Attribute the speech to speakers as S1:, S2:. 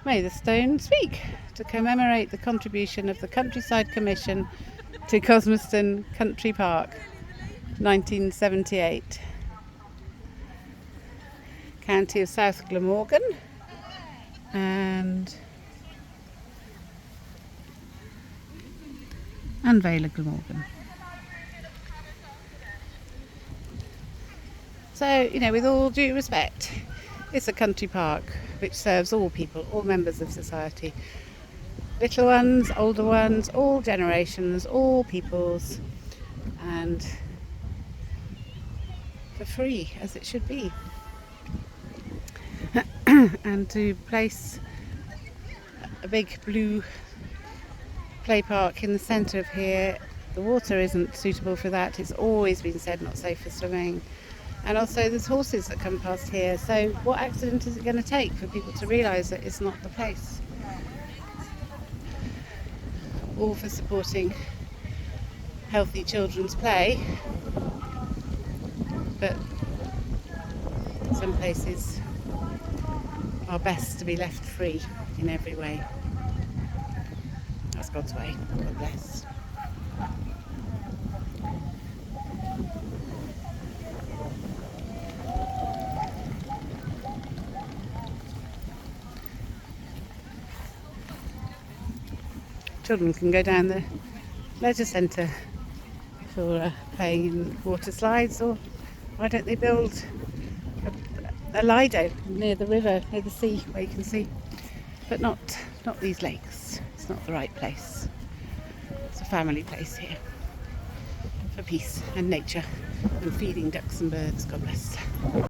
S1: May the Stone Speak, to commemorate the contribution of the Countryside Commission to Cosmeston Country Park, 1978. County of South Glamorgan and Vale of Glamorgan. So, with all due respect, it's a country park which serves all people, all members of society. Little ones, older ones, all generations, all peoples, and for free, as it should be. And to place a big blue play park in the centre of here, the water isn't suitable for that. It's always been said not safe for swimming. And also there's horses that come past here, so what accident is it going to take for people to realise that it's not the place? All for supporting healthy children's play, but some places are best to be left free in every way. That's God's way. God bless. Children can go down the leisure centre for playing in water slides, or why don't they build a lido near the river, near the sea, where you can see, but not these lakes. It's not the right place. It's a family place here for peace and nature and feeding ducks and birds. God bless.